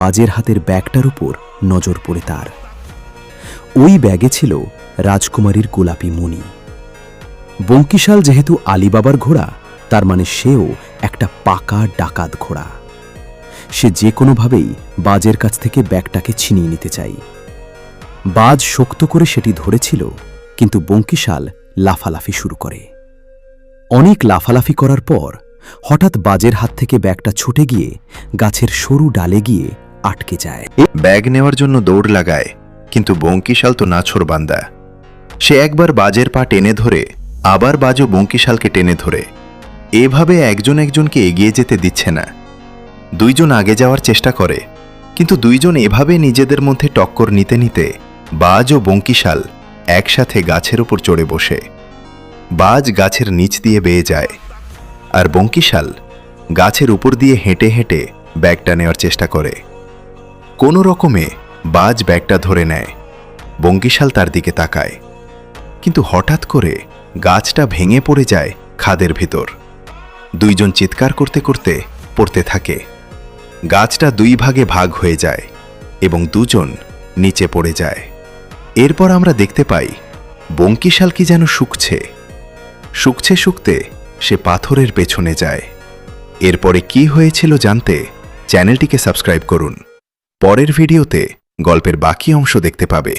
বাজের হাতের ব্যাগটার উপর নজর পড়ে তার। ওই ব্যাগে ছিল রাজকুমারীর গোলাপি মণি। বঙ্কিশাল যেহেতু আলিবাবার ঘোড়া, তার মানে সেও একটা পাকা ডাকাত ঘোড়া। সে যে কোনোভাবেই বাজের কাছ থেকে ব্যাগটাকে ছিনিয়ে নিতে চাই। বাজ শক্ত করে সেটি ধরেছিল, কিন্তু বঙ্কিশাল লাফালাফি শুরু করে। অনেক লাফালাফি করার পর হঠাৎ বাজের হাত থেকে ব্যাগটা ছুটে গিয়ে গাছের সরু ডালে গিয়ে আটকে যায়। ব্যাগ নেওয়ার জন্য দৌড় লাগায়, কিন্তু বঙ্কিশাল তো নাছোড়বান্দা। সে একবার বাজের পা টেনে ধরে, আবার বাজও বঙ্কিশালকে টেনে ধরে। এভাবে একজন একজনকে এগিয়ে যেতে দিচ্ছে না। দুইজন আগে যাওয়ার চেষ্টা করে, কিন্তু দুইজন এভাবে নিজেদের মধ্যে টক্কর নিতে নিতে বাজ ও বঙ্কিশাল একসাথে গাছের উপর চড়ে বসে। বাজ গাছের নিচ দিয়ে বেয়ে যায়, আর বঙ্কিশাল গাছের উপর দিয়ে হেঁটে হেঁটে ব্যাগটা নেওয়ার চেষ্টা করে। কোনো রকমে বাজ ব্যাগটা ধরে নেয়। বঙ্কিশাল তার দিকে তাকায়, কিন্তু হঠাৎ করে গাছটা ভেঙে পড়ে যায় খাদের ভিতর। দুইজন চিৎকার করতে করতে পড়তে থাকে। গাছটা দুই ভাগে ভাগ হয়ে যায় এবং দুজন নিচে পড়ে যায়। এরপর আমরা দেখতে পাই বঙ্কিশাল কি যেন শুকছে শুকতে সে পাথরের পেছনে যায়। এরপরে কি হয়েছিল জানতে চ্যানেলটিকে সাবস্ক্রাইব করুন। পরের ভিডিওতে গল্পের বাকি অংশ দেখতে পাবে।